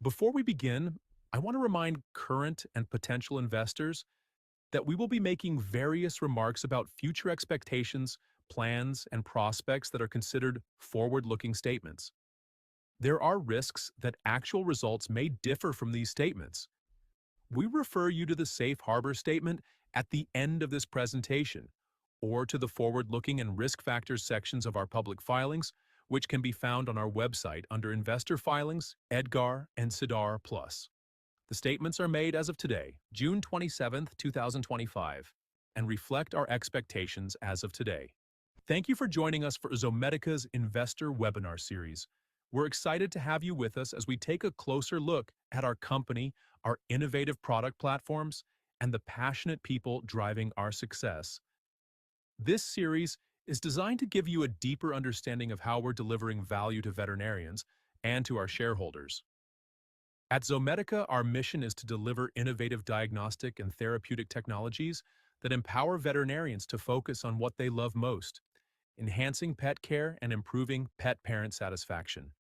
Before we begin, I want to remind current and potential investors that we will be making various remarks about future expectations, plans, and prospects that are considered forward-looking statements. There are risks that actual results may differ from these statements. We refer you to the safe harbor statement at the end of this presentation, or to the forward-looking and risk factors sections of our public filings, which can be found on our website under Investor Filings, EDGAR, and SEDAR+. The statements are made as of today, June 27, 2025, and reflect our expectations as of today. Thank you for joining us for Zomedica's Investor Webinar Series. We're excited to have you with us as we take a closer look at our company, our innovative product platforms, and the passionate people driving our success. This series is designed to give you a deeper understanding of how we're delivering value to veterinarians and to our shareholders. At Zomedica, our mission is to deliver innovative diagnostic and therapeutic technologies that empower veterinarians to focus on what they love most, enhancing pet care and improving pet parent satisfaction.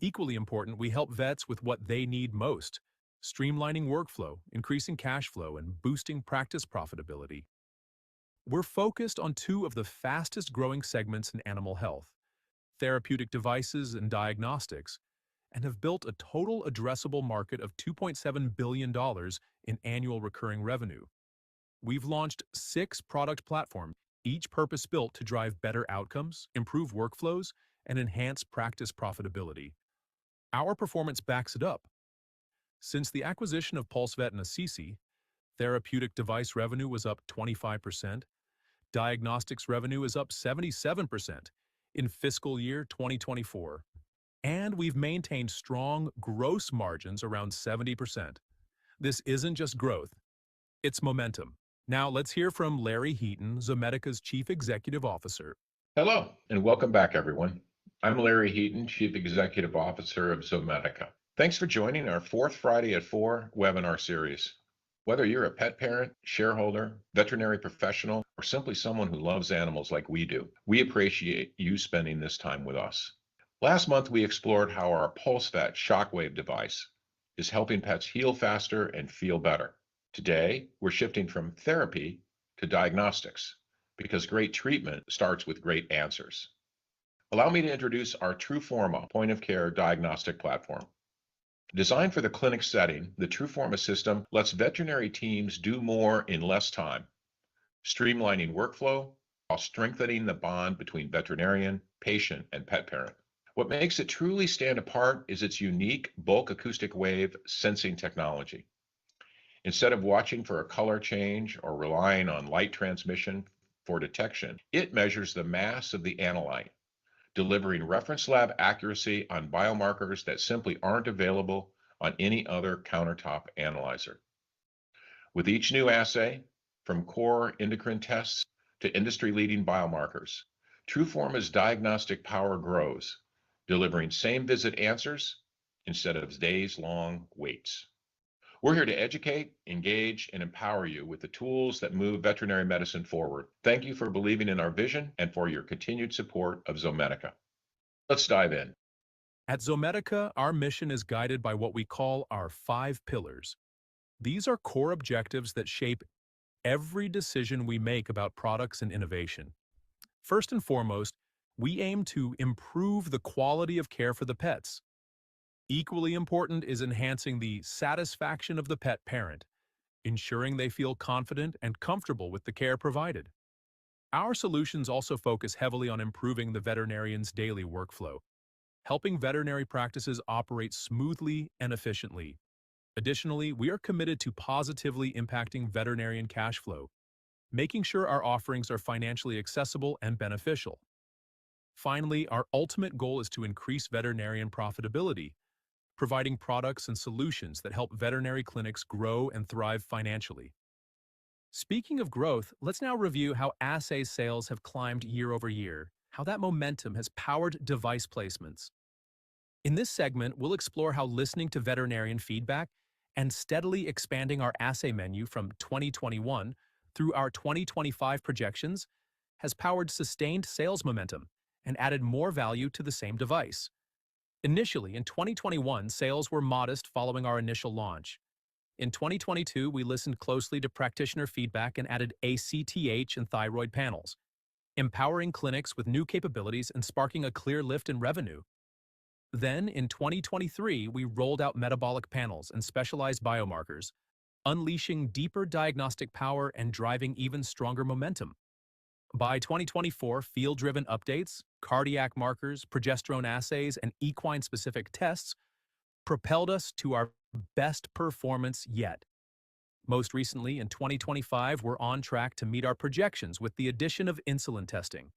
Equally important, we help vets with what they need most, streamlining workflow, increasing cash flow, and boosting practice profitability. We're focused on two of the fastest-growing segments in animal health, therapeutic devices and diagnostics, and have built a total addressable market of $2.7 billion in annual recurring revenue. We've launched 6 product platforms, each purpose-built to drive better outcomes, improve workflows, and enhance practice profitability. Our performance backs it up. Since the acquisition of PulseVet and Assay, therapeutic device revenue was up 25%, diagnostics revenue is up 77% in fiscal year 2024, and we've maintained strong gross margins around 70%. This isn't just growth, it's momentum. Now let's hear from Larry Heaton, Zomedica's Chief Executive Officer. Hello, and welcome back, everyone. I'm Larry Heaton, Chief Executive Officer of Zomedica. Thanks for joining our fourth Friday at 4 webinar series. Whether you're a pet parent, shareholder, veterinary professional, or simply someone who loves animals like we do, we appreciate you spending this time with us. Last month, we explored how our PulseVet shockwave device is helping pets heal faster and feel better. Today, we're shifting from therapy to diagnostics because great treatment starts with great answers. Allow me to introduce our Truforma point-of-care diagnostic platform. Designed for the clinic setting, the Truforma system lets veterinary teams do more in less time, streamlining workflow while strengthening the bond between veterinarian, patient, and pet parent. What makes it truly stand apart is its unique bulk acoustic wave sensing technology. Instead of watching for a color change or relying on light transmission for detection, it measures the mass of the analyte, delivering reference lab accuracy on biomarkers that simply aren't available on any other countertop analyzer. With each new assay, from core endocrine tests to industry-leading biomarkers, Truforma's diagnostic power grows, delivering same-visit answers instead of days-long waits. We're here to educate, engage, and empower you with the tools that move veterinary medicine forward. Thank you for believing in our vision and for your continued support of Zomedica. Let's dive in. At Zomedica, our mission is guided by what we call our 5 pillars. These are core objectives that shape every decision we make about products and innovation. First and foremost, we aim to improve the quality of care for the pets. Equally important is enhancing the satisfaction of the pet parent, ensuring they feel confident and comfortable with the care provided. Our solutions also focus heavily on improving the veterinarian's daily workflow, helping veterinary practices operate smoothly and efficiently. Additionally, we are committed to positively impacting veterinarian cash flow, making sure our offerings are financially accessible and beneficial. Finally, our ultimate goal is to increase veterinarian profitability, providing products and solutions that help veterinary clinics grow and thrive financially. Speaking of growth, let's now review how assay sales have climbed year over year, how that momentum has powered device placements. In this segment, we'll explore how listening to veterinarian feedback and steadily expanding our assay menu from 2021 through our 2025 projections has powered sustained sales momentum and added more value to the same device. Initially, in 2021, sales were modest following our initial launch. In 2022, we listened closely to practitioner feedback and added ACTH and thyroid panels, empowering clinics with new capabilities and sparking a clear lift in revenue. Then, in 2023, we rolled out metabolic panels and specialized biomarkers, unleashing deeper diagnostic power and driving even stronger momentum. By 2024, field-driven updates, cardiac markers, progesterone assays, and equine-specific tests propelled us to our best performance yet. Most recently, in 2025, we're on track to meet our projections with the addition of insulin testing,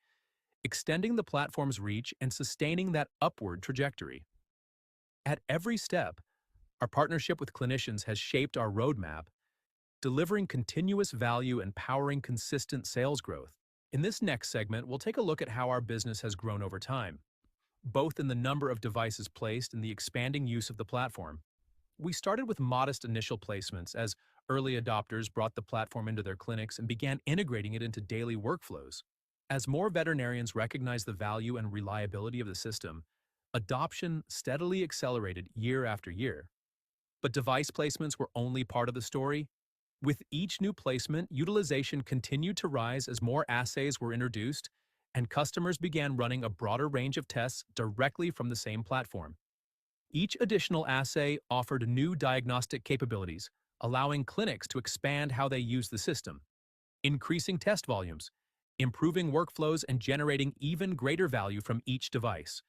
extending the platform's reach and sustaining that upward trajectory. At every step, our partnership with clinicians has shaped our roadmap, delivering continuous value and powering consistent sales growth. In this next segment, we'll take a look at how our business has grown over time, both in the number of devices placed and the expanding use of the platform. We started with modest initial placements as early adopters brought the platform into their clinics and began integrating it into daily workflows. As more veterinarians recognized the value and reliability of the system, adoption steadily accelerated year after year. But device placements were only part of the story. With each new placement, utilization continued to rise as more assays were introduced, and customers began running a broader range of tests directly from the same platform. Each additional assay offered new diagnostic capabilities, allowing clinics to expand how they use the system, increasing test volumes, improving workflows, and generating even greater value from each device.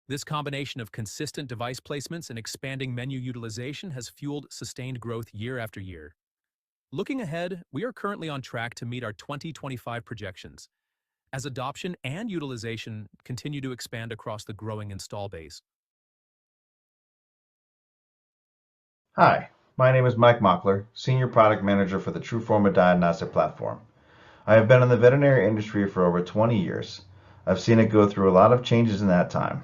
This combination of consistent device placements and expanding menu utilization has fueled sustained growth year after year. Looking ahead, we are currently on track to meet our 2025 projections, as adoption and utilization continue to expand across the growing install base. Hi, my name is Mike Mockler, Senior Product Manager for the Truforma Diagnostic Platform. I have been in the veterinary industry for over 20 years. I've seen it go through a lot of changes in that time.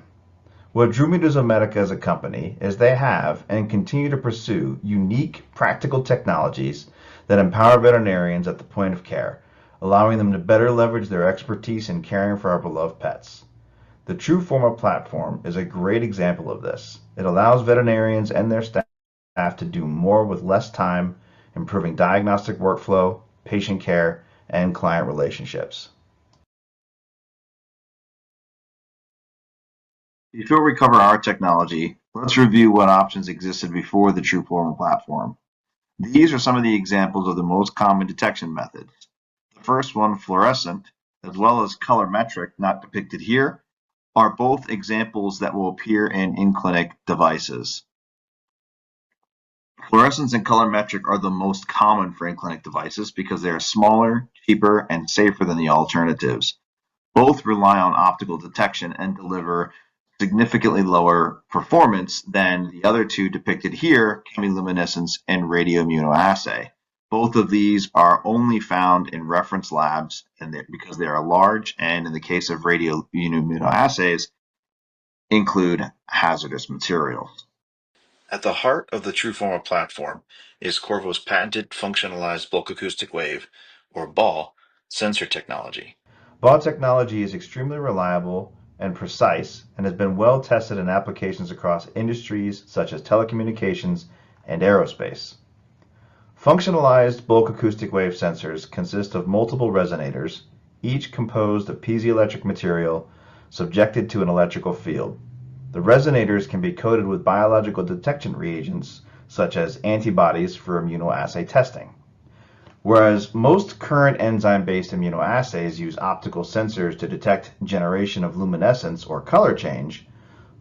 What drew me to Zomedica as a company is they have and continue to pursue unique, practical technologies that empower veterinarians at the point of care, allowing them to better leverage their expertise in caring for our beloved pets. The Truforma platform is a great example of this. It allows veterinarians and their staff to do more with less time, improving diagnostic workflow, patient care, and client relationships. Before we cover our technology, let's review what options existed before the Truforma platform. These are some of the examples of the most common detection methods. The first one, fluorescent, as well as colorimetric, not depicted here, are both examples that will appear in in-clinic devices. Fluorescence and colorimetric are the most common for in-clinic devices because they are smaller, cheaper, and safer than the alternatives. Both rely on optical detection and deliver significantly lower performance than the other two depicted here, chemiluminescence and radioimmunoassay. Both of these are only found in reference labs because they are large, and in the case of radioimmunoassays, include hazardous materials. At the heart of the Truforma platform is Qorvo's patented functionalized bulk acoustic wave, or BAW, sensor technology. BAW technology is extremely reliable and precise and has been well tested in applications across industries such as telecommunications and aerospace. Functionalized bulk acoustic wave sensors consist of multiple resonators, each composed of piezoelectric material subjected to an electrical field. The resonators can be coated with biological detection reagents such as antibodies for immunoassay testing. Whereas most current enzyme-based immunoassays use optical sensors to detect generation of luminescence or color change,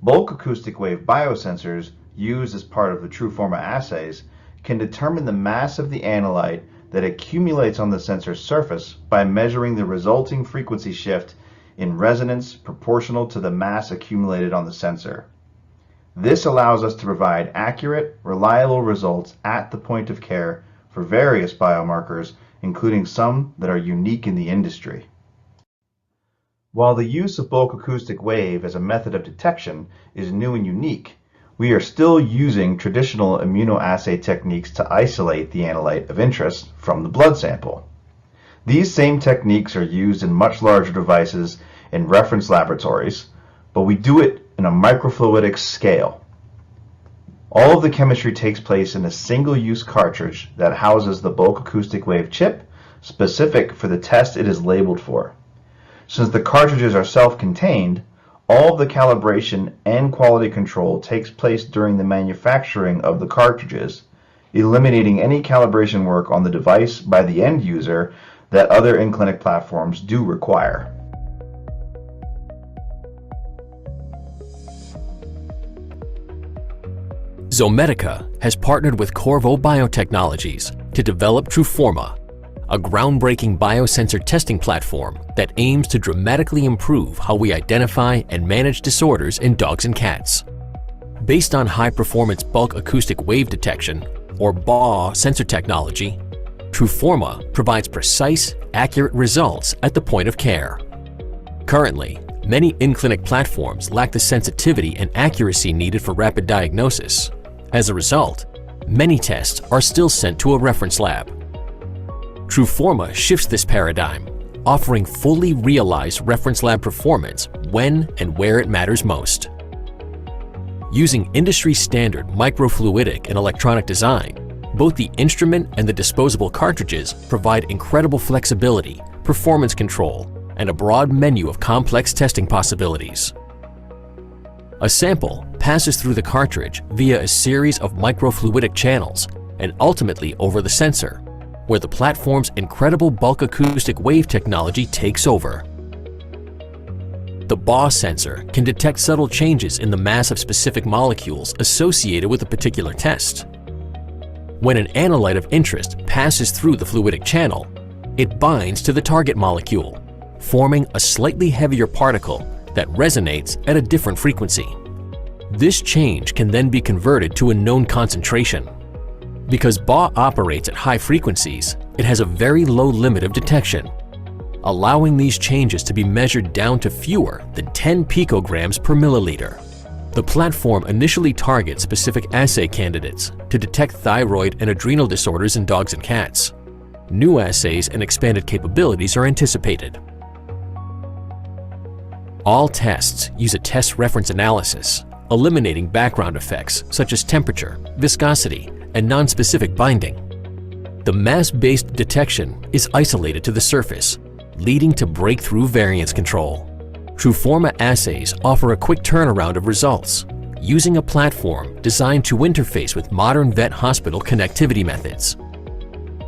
bulk acoustic wave biosensors used as part of the Truforma assays can determine the mass of the analyte that accumulates on the sensor's surface by measuring the resulting frequency shift in resonance proportional to the mass accumulated on the sensor. This allows us to provide accurate, reliable results at the point of care for various biomarkers, including some that are unique in the industry. While the use of bulk acoustic wave as a method of detection is new and unique, we are still using traditional immunoassay techniques to isolate the analyte of interest from the blood sample. These same techniques are used in much larger devices in reference laboratories, but we do it in a microfluidic scale. All of the chemistry takes place in a single-use cartridge that houses the bulk acoustic wave chip specific for the test it is labeled for. Since the cartridges are self-contained, all of the calibration and quality control takes place during the manufacturing of the cartridges, eliminating any calibration work on the device by the end user that other in-clinic platforms do require. Zomedica has partnered with Qorvo Biotechnologies to develop Truforma, a groundbreaking biosensor testing platform that aims to dramatically improve how we identify and manage disorders in dogs and cats. Based on high-performance bulk acoustic wave detection, or BAW sensor technology, Truforma provides precise, accurate results at the point of care. Currently, many in-clinic platforms lack the sensitivity and accuracy needed for rapid diagnosis. As a result, many tests are still sent to a reference lab. Truforma shifts this paradigm, offering fully realized reference lab performance when and where it matters most. Using industry-standard microfluidic and electronic design, both the instrument and the disposable cartridges provide incredible flexibility, performance control, and a broad menu of complex testing possibilities. A sample passes through the cartridge via a series of microfluidic channels and ultimately over the sensor, where the platform's incredible bulk acoustic wave technology takes over. The BAW sensor can detect subtle changes in the mass of specific molecules associated with a particular test. When an analyte of interest passes through the fluidic channel, it binds to the target molecule, forming a slightly heavier particle that resonates at a different frequency. This change can then be converted to a known concentration. Because BAW operates at high frequencies, it has a very low limit of detection, allowing these changes to be measured down to fewer than 10 picograms per milliliter. The platform initially targets specific assay candidates to detect thyroid and adrenal disorders in dogs and cats. New assays and expanded capabilities are anticipated. All tests use a test reference analysis, eliminating background effects such as temperature, viscosity, and nonspecific binding. The mass-based detection is isolated to the surface, leading to breakthrough variance control. Truforma assays offer a quick turnaround of results, using a platform designed to interface with modern vet hospital connectivity methods.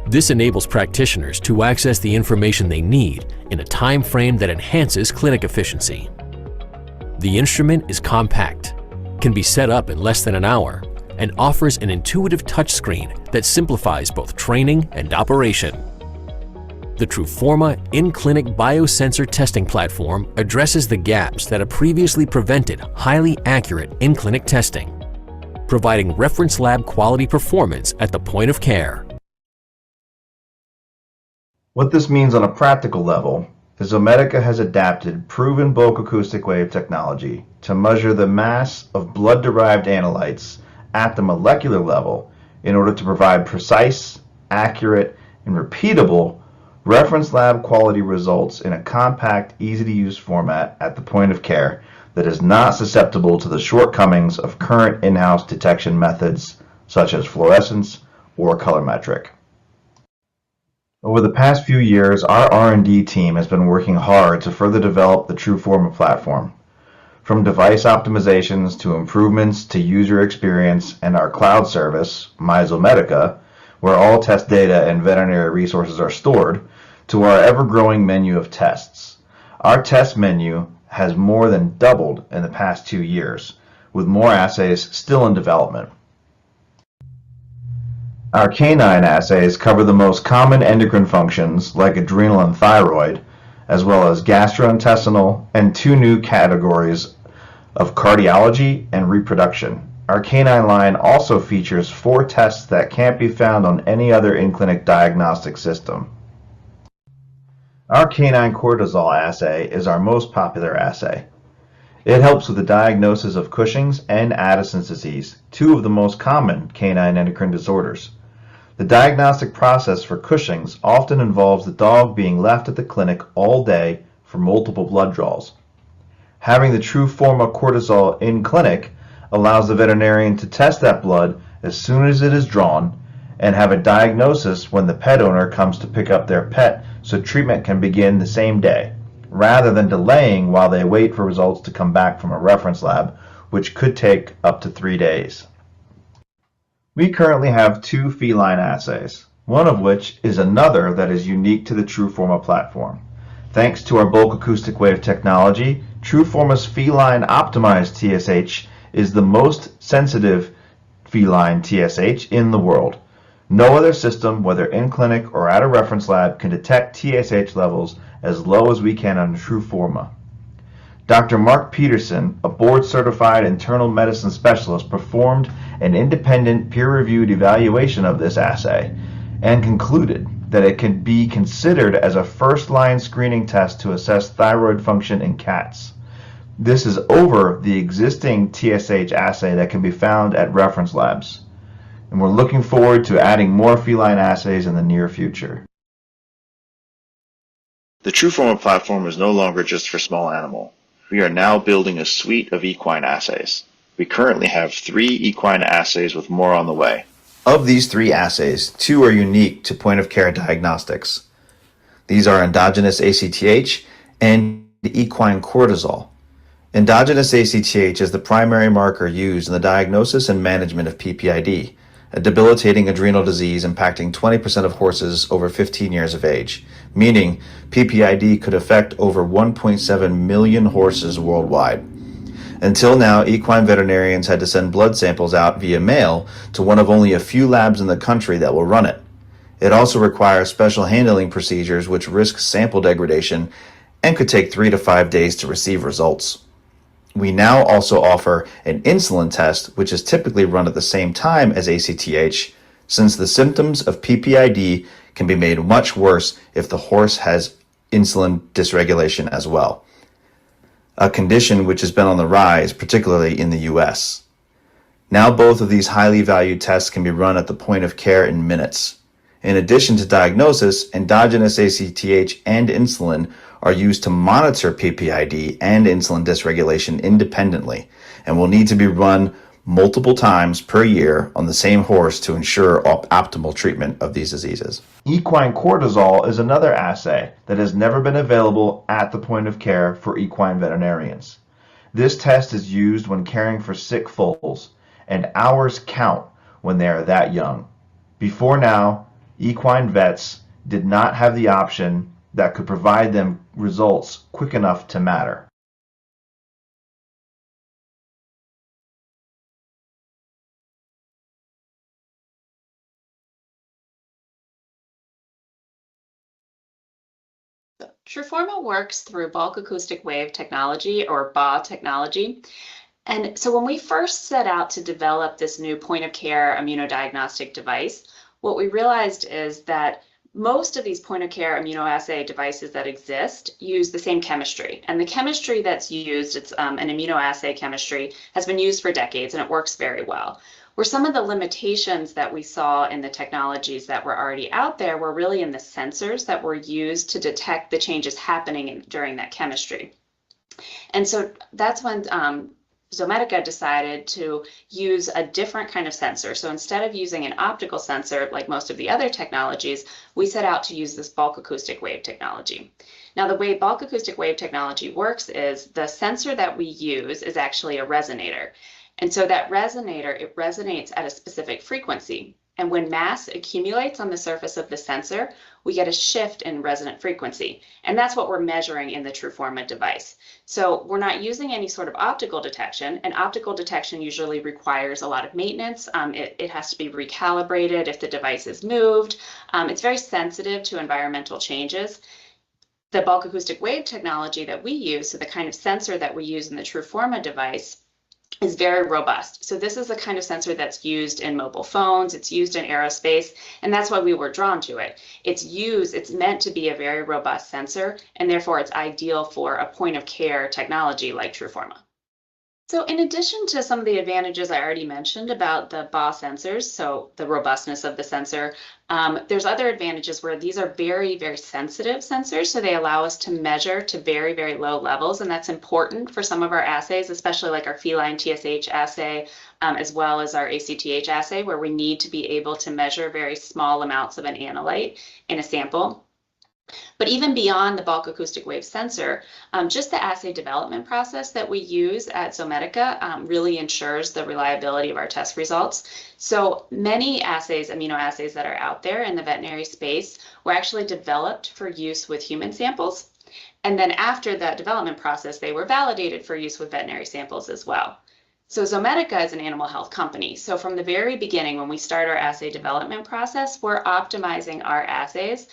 This enables practitioners to access the information they need in a time frame that enhances clinic efficiency. The instrument is compact, can be set up in less than an hour, and offers an intuitive touchscreen that simplifies both training and operation. The Truforma in-clinic biosensor testing platform addresses the gaps that have previously prevented highly accurate in-clinic testing, providing reference lab quality performance at the point of care. What this means on a practical level is Zomedica has adapted proven bulk acoustic wave technology to measure the mass of blood-derived analytes at the molecular level in order to provide precise, accurate, and repeatable reference lab quality results in a compact, easy-to-use format at the point of care that is not susceptible to the shortcomings of current in-house detection methods such as fluorescence or colorimetric. Over the past few years, our R&D team has been working hard to further develop the Truforma platform. From device optimizations to improvements to user experience and our cloud service, MyZomedica, where all test data and veterinary resources are stored, to our ever-growing menu of tests. Our test menu has more than doubled in the past 2 years, with more assays still in development. Our canine assays cover the most common endocrine functions like adrenal and thyroid, as well as gastrointestinal and 2 new categories of cardiology and reproduction. Our canine line also features 4 tests that can't be found on any other in-clinic diagnostic system. Our canine cortisol assay is our most popular assay. It helps with the diagnosis of Cushing's and Addison's disease, 2 of the most common canine endocrine disorders. The diagnostic process for Cushing's often involves the dog being left at the clinic all day for multiple blood draws. Having the Truforma cortisol in clinic allows the veterinarian to test that blood as soon as it is drawn and have a diagnosis when the pet owner comes to pick up their pet so treatment can begin the same day, rather than delaying while they wait for results to come back from a reference lab, which could take up to 3 days. We currently have 2 feline assays, one of which is another that is unique to the Truforma platform. Thanks to our bulk acoustic wave technology, Truforma's feline optimized TSH is the most sensitive feline TSH in the world. No other system, whether in clinic or at a reference lab, can detect TSH levels as low as we can on Truforma. Dr. Mark Peterson, a board-certified internal medicine specialist, performed an independent peer-reviewed evaluation of this assay and concluded that it can be considered as a first-line screening test to assess thyroid function in cats. This is over the existing TSH assay that can be found at reference labs, and we're looking forward to adding more feline assays in the near future. The Truforma platform is no longer just for small animal. We are now building a suite of equine assays. We currently have 3 equine assays with more on the way. Of these 3 assays, 2 are unique to point-of-care diagnostics. These are endogenous ACTH and equine cortisol. Endogenous ACTH is the primary marker used in the diagnosis and management of PPID, a debilitating adrenal disease impacting 20% of horses over 15 years of age, meaning PPID could affect over 1.7 million horses worldwide. Until now, equine veterinarians had to send blood samples out via mail to one of only a few labs in the country that will run it. It also requires special handling procedures which risk sample degradation and could take 3 to 5 days to receive results. We now also offer an insulin test, which is typically run at the same time as ACTH, since the symptoms of PPID can be made much worse if the horse has insulin dysregulation as well, a condition which has been on the rise, particularly in the US. Now both of these highly valued tests can be run at the point of care in minutes. In addition to diagnosis, endogenous ACTH and insulin are used to monitor PPID and insulin dysregulation independently and will need to be run multiple times per year on the same horse to ensure optimal treatment of these diseases. Equine cortisol is another assay that has never been available at the point of care for equine veterinarians. This test is used when caring for sick foals, and hours count when they are that young. Before now, equine vets did not have the option that could provide them results quick enough to matter. Truforma works through bulk acoustic wave technology, or BAW technology. And so when we first set out to develop this new point-of-care immunodiagnostic device, what we realized is that most of these point-of-care immunoassay devices that exist use the same chemistry. And the chemistry that's used, it's an immunoassay chemistry, has been used for decades and it works very well. Where some of the limitations that we saw in the technologies that were already out there were really in the sensors that were used to detect the changes happening during that chemistry. And so that's when Zomedica decided to use a different kind of sensor. So instead of using an optical sensor like most of the other technologies, we set out to use this bulk acoustic wave technology. Now, the way bulk acoustic wave technology works is the sensor that we use is actually a resonator. And so that resonator, it resonates at a specific frequency. And when mass accumulates on the surface of the sensor, we get a shift in resonant frequency. And that's what we're measuring in the Truforma device. So we're not using any sort of optical detection, and optical detection usually requires a lot of maintenance. It has to be recalibrated if the device is moved. It's very sensitive to environmental changes. The bulk acoustic wave technology that we use, so the kind of sensor that we use in the Truforma device, is very robust. So this is the kind of sensor that's used in mobile phones, it's used in aerospace, and that's why we were drawn to it. It's meant to be a very robust sensor, and therefore it's ideal for a point of care technology like Truforma. So in addition to some of the advantages I already mentioned about the BA sensors, so the robustness of the sensor, there's other advantages where these are very, very sensitive sensors. So they allow us to measure to very, very low levels. And that's important for some of our assays, especially like our feline TSH assay, as well as our ACTH assay, where we need to be able to measure very small amounts of an analyte in a sample. But even beyond the bulk acoustic wave sensor, just the assay development process that we use at Zomedica really ensures the reliability of our test results. So many assays, immunoassays that are out there in the veterinary space, were actually developed for use with human samples. And then after that development process, they were validated for use with veterinary samples as well. So Zomedica is an animal health company. So from the very beginning, when we start our assay development process, we're optimizing our assays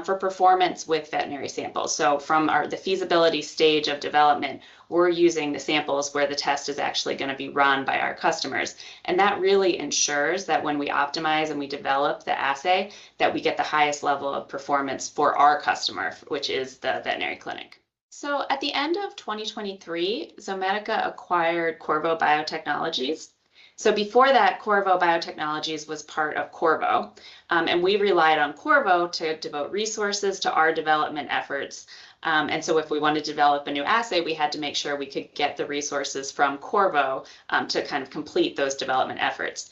for performance with veterinary samples. So from the feasibility stage of development, we're using the samples where the test is actually going to be run by our customers. And that really ensures that when we optimize and we develop the assay, that we get the highest level of performance for our customer, which is the veterinary clinic. So at the end of 2023, Zomedica acquired Qorvo Biotechnologies. So before that, Qorvo Biotechnologies was part of Qorvo, and we relied on Qorvo to devote resources to our development efforts. And so if we wanted to develop a new assay, we had to make sure we could get the resources from Qorvo to kind of complete those development efforts.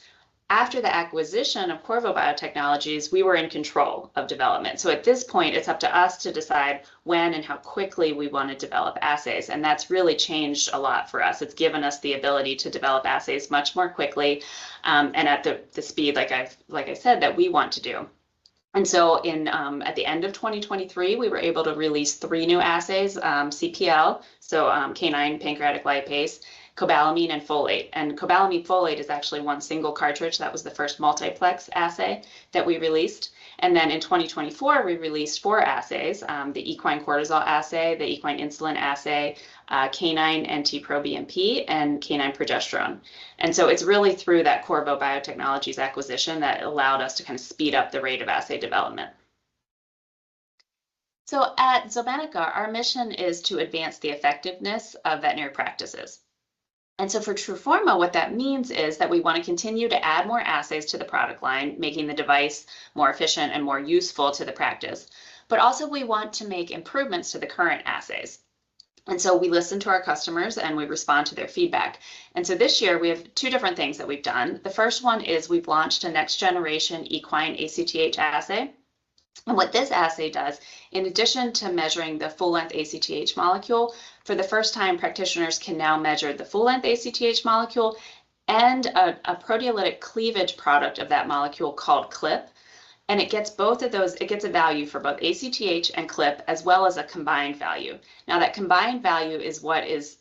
After the acquisition of Qorvo Biotechnologies, we were in control of development. So at this point, it's up to us to decide when and how quickly we want to develop assays. And that's really changed a lot for us. It's given us the ability to develop assays much more quickly and at the speed, like I said, that we want to do. And so at the end of 2023, we were able to release 3 new assays, CPL, so canine pancreatic lipase, cobalamin, and folate. And cobalamin folate is actually one single cartridge. That was the first multiplex assay that we released. And then in 2024, we released 4 assays, the equine cortisol assay, the equine insulin assay, canine NT-proBNP, and canine progesterone. And so it's really through that Qorvo Biotechnologies acquisition that allowed us to kind of speed up the rate of assay development. So at Zomedica, our mission is to advance the effectiveness of veterinary practices. And so for Truforma, what that means is that we want to continue to add more assays to the product line, making the device more efficient and more useful to the practice. But also we want to make improvements to the current assays. And so we listen to our customers and we respond to their feedback. And so this year we have 2 different things that we've done. The first one is we've launched a next generation equine ACTH assay. And what this assay does, in addition to measuring the full-length ACTH molecule, for the first time, practitioners can now measure the full-length ACTH molecule and a proteolytic cleavage product of that molecule called CLIP. And it gets both of those, it gets a value for both ACTH and CLIP, as well as a combined value. Now that combined value is what is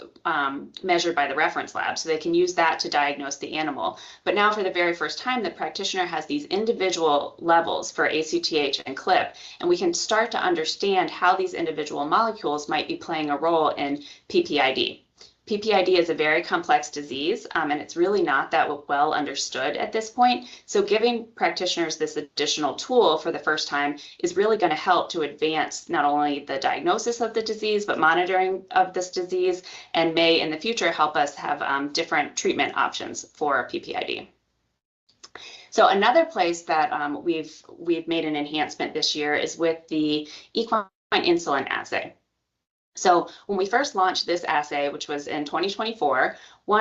measured by the reference lab, so they can use that to diagnose the animal. But now for the very first time, the practitioner has these individual levels for ACTH and CLIP, and we can start to understand how these individual molecules might be playing a role in PPID. PPID is a very complex disease, and it's really not that well understood at this point. So giving practitioners this additional tool for the first time is really going to help to advance not only the diagnosis of the disease, but monitoring of this disease, and may in the future help us have different treatment options for PPID. So another place that we've made an enhancement this year is with the equine insulin assay. So when we first launched this assay, which was in 2024,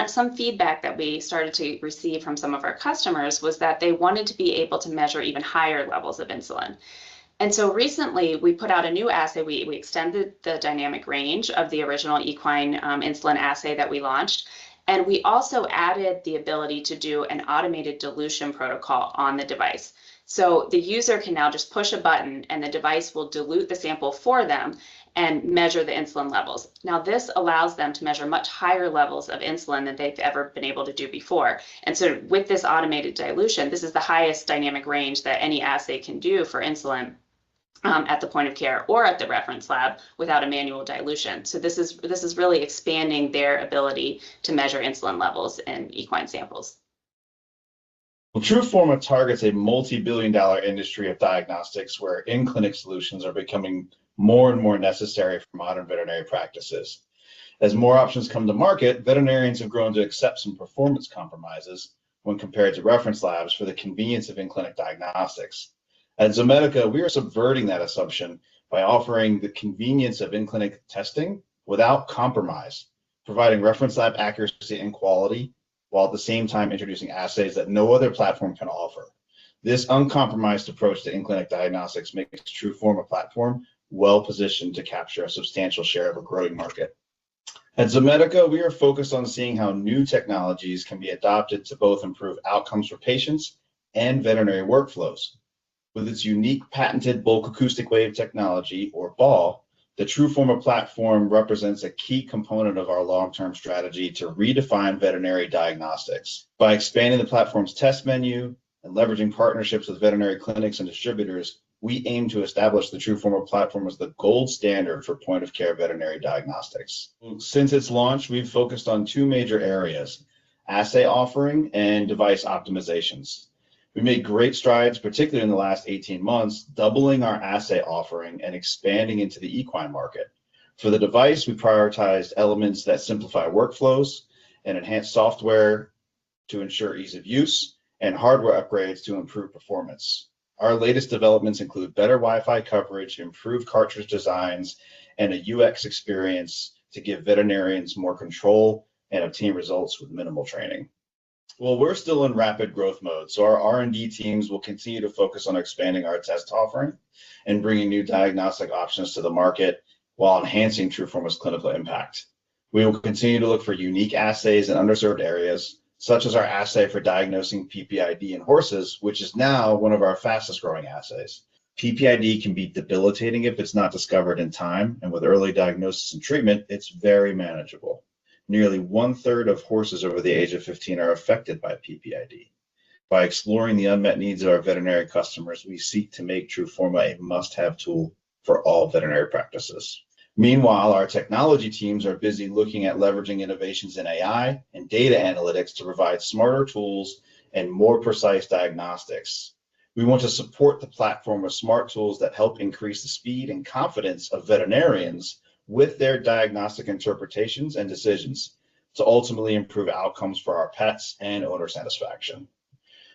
some feedback that we started to receive from some of our customers was that they wanted to be able to measure even higher levels of insulin. And so recently we put out a new assay. We extended the dynamic range of the original equine insulin assay that we launched. And we also added the ability to do an automated dilution protocol on the device. So the user can now just push a button and the device will dilute the sample for them and measure the insulin levels. Now this allows them to measure much higher levels of insulin than they've ever been able to do before. And so with this automated dilution, this is the highest dynamic range that any assay can do for insulin at the point of care or at the reference lab without a manual dilution. So this is really expanding their ability to measure insulin levels in equine samples. Well, Truforma targets a multi-billion-dollar industry of diagnostics where in-clinic solutions are becoming more and more necessary for modern veterinary practices. As more options come to market, veterinarians have grown to accept some performance compromises when compared to reference labs for the convenience of in-clinic diagnostics. At Zomedica, we are subverting that assumption by offering the convenience of in-clinic testing without compromise, providing reference lab accuracy and quality, while at the same time introducing assays that no other platform can offer. This uncompromised approach to in-clinic diagnostics makes Truforma platform well positioned to capture a substantial share of a growing market. At Zomedica, we are focused on seeing how new technologies can be adopted to both improve outcomes for patients and veterinary workflows. With its unique patented bulk acoustic wave technology, or BAW, the Truforma platform represents a key component of our long-term strategy to redefine veterinary diagnostics. By expanding the platform's test menu and leveraging partnerships with veterinary clinics and distributors, we aim to establish the Truforma platform as the gold standard for point-of-care veterinary diagnostics. Since its launch, we've focused on two major areas: assay offering and device optimizations. We made great strides, particularly in the last 18 months, doubling our assay offering and expanding into the equine market. For the device, we prioritized elements that simplify workflows and enhance software to ensure ease of use, and hardware upgrades to improve performance. Our latest developments include better Wi-Fi coverage, improved cartridge designs, and a UX experience to give veterinarians more control and obtain results with minimal training. Well, we're still in rapid growth mode, so our R&D teams will continue to focus on expanding our test offering and bringing new diagnostic options to the market while enhancing Truforma's clinical impact. We will continue to look for unique assays in underserved areas, such as our assay for diagnosing PPID in horses, which is now one of our fastest growing assays. PPID can be debilitating if it's not discovered in time, and with early diagnosis and treatment, it's very manageable. Nearly 1/3 of horses over the age of 15 are affected by PPID. By exploring the unmet needs of our veterinary customers, we seek to make Truforma a must-have tool for all veterinary practices. Meanwhile, our technology teams are busy looking at leveraging innovations in AI and data analytics to provide smarter tools and more precise diagnostics. We want to support the platform with smart tools that help increase the speed and confidence of veterinarians with their diagnostic interpretations and decisions to ultimately improve outcomes for our pets and owner satisfaction.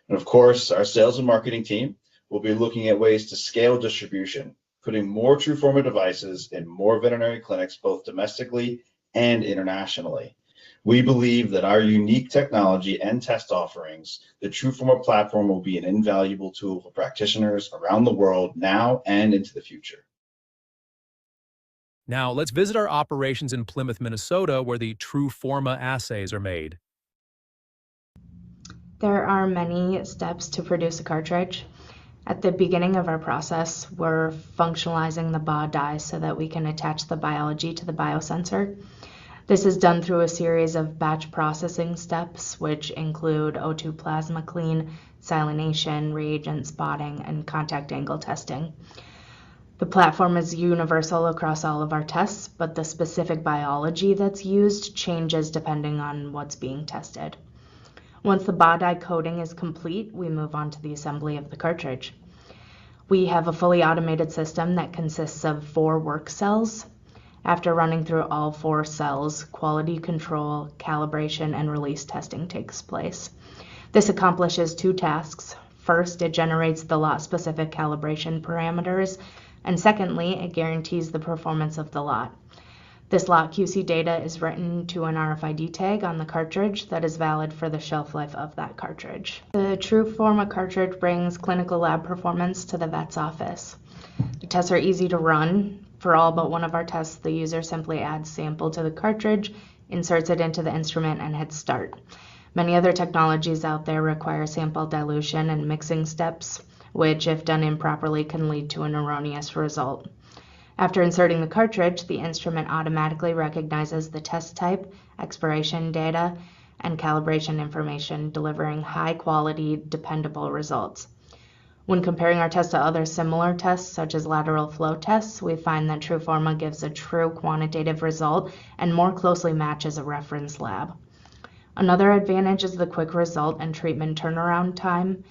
And of course, our sales and marketing team will be looking at ways to scale distribution, putting more Truforma devices in more veterinary clinics, both domestically and internationally. We believe that our unique technology and test offerings, the Truforma platform, will be an invaluable tool for practitioners around the world now and into the future. Now, let's visit our operations in Plymouth, Minnesota, where the Truforma assays are made. There are many steps to produce a cartridge. At the beginning of our process, we're functionalizing the BAW dye so that we can attach the biology to the biosensor. This is done through a series of batch processing steps, which include O2 plasma clean, silination, reagent spotting, and contact angle testing. The platform is universal across all of our tests, but the specific biology that's used changes depending on what's being tested. Once the BAW dye coating is complete, we move on to the assembly of the cartridge. We have a fully automated system that consists of 4 work cells. After running through all 4 cells, quality control, calibration, and release testing takes place. This accomplishes 2 tasks. First, it generates the lot-specific calibration parameters, and secondly, it guarantees the performance of the lot. This lot QC data is written to an RFID tag on the cartridge that is valid for the shelf life of that cartridge. The Truforma cartridge brings clinical lab performance to the vet's office. The tests are easy to run. For all but one of our tests, the user simply adds sample to the cartridge, inserts it into the instrument, and hits start. Many other technologies out there require sample dilution and mixing steps, which, if done improperly, can lead to an erroneous result. After inserting the cartridge, the instrument automatically recognizes the test type, expiration data, and calibration information, delivering high-quality, dependable results. When comparing our test to other similar tests, such as lateral flow tests, we find that Truforma gives a true quantitative result and more closely matches a reference lab. Another advantage is the quick result and treatment turnaround time.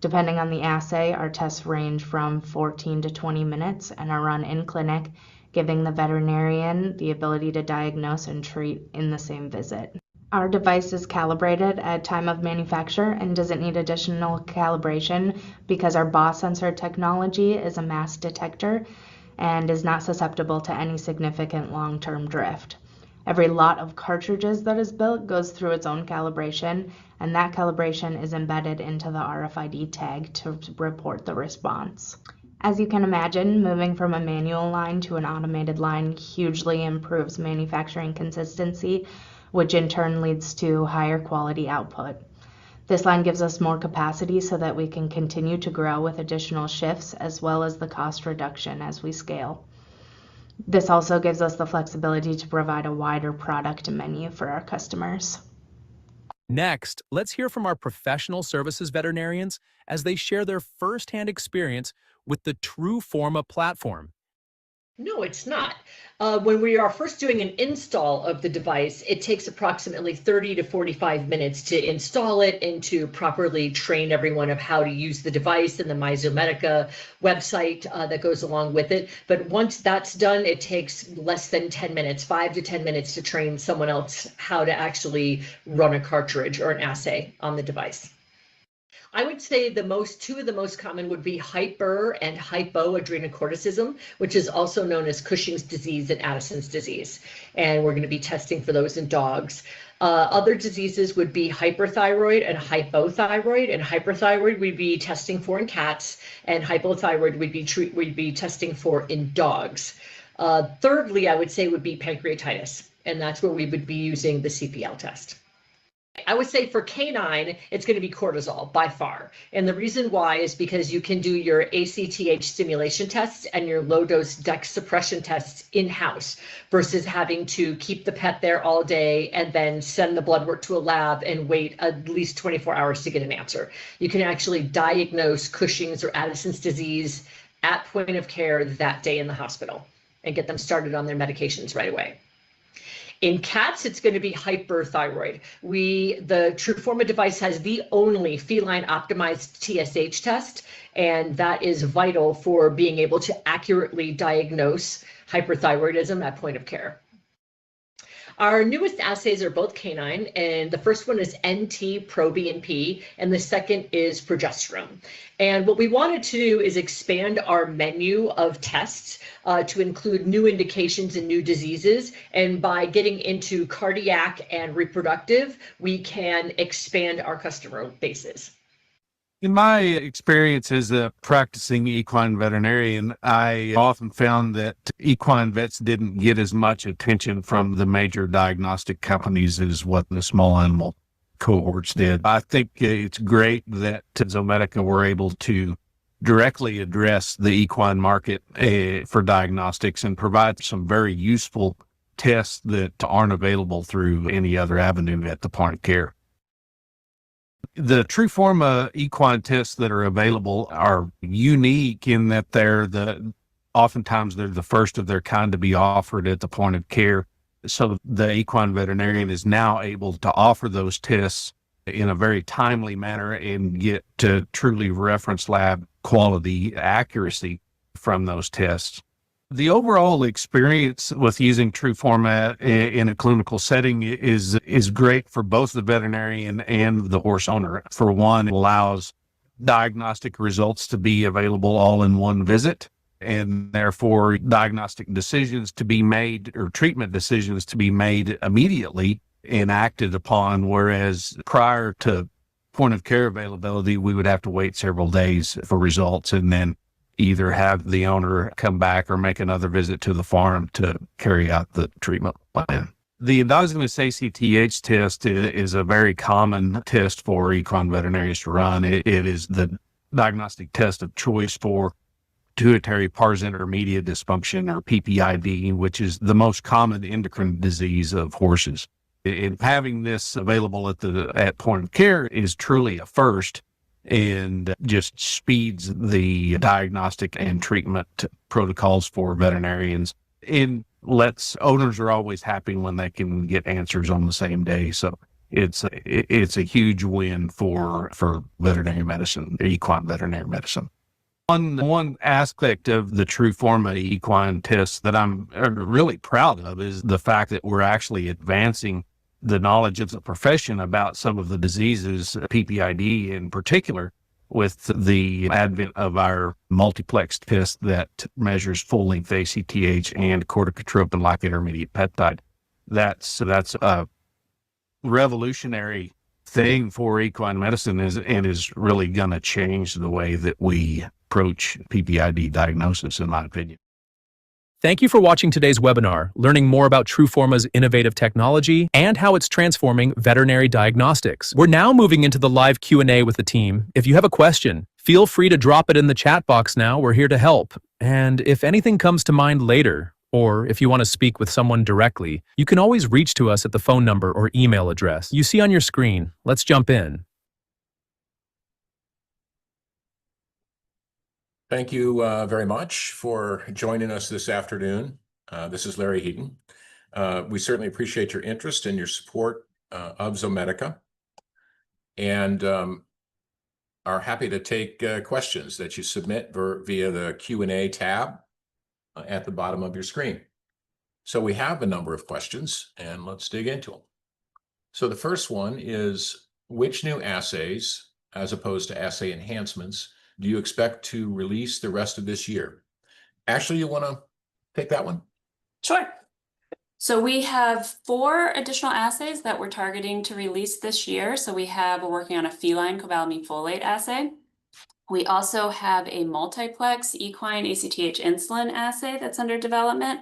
Depending on the assay, our tests range from 14 to 20 minutes and are run in clinic giving the veterinarian the ability to diagnose and treat in the same visit. Our device is calibrated at time of manufacture and doesn't need additional calibration because our BAW sensor technology is a mass detector and is not susceptible to any significant long-term drift. Every lot of cartridges that is built goes through its own calibration, and that calibration is embedded into the RFID tag to report the response. As you can imagine, moving from a manual line to an automated line hugely improves manufacturing consistency, which in turn leads to higher quality output. This line gives us more capacity so that we can continue to grow with additional shifts as well as the cost reduction as we scale. This also gives us the flexibility to provide a wider product menu for our customers. Next, let's hear from our professional services veterinarians as they share their firsthand experience with the Truforma platform. No, it's not. When we are first doing an install of the device, it takes approximately 30 to 45 minutes to install it and to properly train everyone of how to use the device and the Zomedica website that goes along with it. But once that's done, it takes less than 10 minutes, 5 to 10 minutes to train someone else how to actually run a cartridge or an assay on the device. I would say two of the most common would be hyper and hypoadrenocorticism, which is also known as Cushing's disease and Addison's disease. And we're going to be testing for those in dogs. Other diseases would be hyperthyroid and hypothyroid. And hyperthyroid we'd be testing for in cats, and hypothyroid we'd be testing for in dogs. Thirdly, I would say would be pancreatitis, and that's where we would be using the CPL test. I would say for canine, it's going to be cortisol by far. And the reason why is because you can do your ACTH stimulation tests and your low dose dex suppression tests in-house versus having to keep the pet there all day and then send the blood work to a lab and wait at least 24 hours to get an answer. You can actually diagnose Cushing's or Addison's disease at point of care that day in the hospital and get them started on their medications right away. In cats, it's going to be hyperthyroid. The Truforma device has the only feline optimized TSH test, and that is vital for being able to accurately diagnose hyperthyroidism at point of care. Our newest assays are both canine, and the first one is NT-proBNP, and the second is progesterone. And what we wanted to do is expand our menu of tests to include new indications and new diseases. And by getting into cardiac and reproductive, we can expand our customer bases. In my experience as a practicing equine veterinarian, I often found that equine vets didn't get as much attention from the major diagnostic companies as what the small animal cohorts did. I think it's great that Zomedica were able to directly address the equine market for diagnostics and provide some very useful tests that aren't available through any other avenue at the point of care. The Truforma equine tests that are available are unique in that oftentimes they're the first of their kind to be offered at the point of care. So the equine veterinarian is now able to offer those tests in a very timely manner and get to truly reference lab quality accuracy from those tests. The overall experience with using Truforma in a clinical setting is great for both the veterinarian and the horse owner. For one, it allows diagnostic results to be available all in one visit, and therefore diagnostic decisions to be made or treatment decisions to be made immediately and acted upon, whereas prior to point of care availability, we would have to wait several days for results and then either have the owner come back or make another visit to the farm to carry out the treatment plan. The endogenous ACTH test is a very common test for equine veterinarians to run. It is the diagnostic test of choice for pituitary pars intermedia dysfunction, or PPID, which is the most common endocrine disease of horses. And having this available at point of care is truly a first, and just speeds the diagnostic and treatment protocols for veterinarians. And owners are always happy when they can get answers on the same day. So it's a huge win for veterinary medicine, equine veterinary medicine. One aspect of the Truforma equine test that I'm really proud of is the fact that we're actually advancing the knowledge of the profession about some of the diseases, PPID in particular, with the advent of our multiplex test that measures full-length ACTH and corticotropin-like intermediate peptide. That's a revolutionary thing for equine medicine is really going to change the way that we approach PPID diagnosis, in my opinion. Thank you for watching today's webinar, learning more about Truforma's innovative technology and how it's transforming veterinary diagnostics. We're now moving into the live Q&A with the team. If you have a question, feel free to drop it in the chat box now. We're here to help. And if anything comes to mind later, or if you want to speak with someone directly, you can always reach to us at the phone number or email address you see on your screen. Let's jump in. Thank you very much for joining us this afternoon. This is Larry Heaton. We certainly appreciate your interest and your support of Zomedica, and are happy to take questions that you submit via the Q&A tab at the bottom of your screen. So we have a number of questions, and let's dig into them. So the first one is, which new assays, as opposed to assay enhancements, do you expect to release the rest of this year? Ashley, you want to take that one? Sure. So we have 4 additional assays that we're targeting to release this year. So we're working on a feline cobalamin folate assay. We also have a multiplex equine ACTH insulin assay that's under development.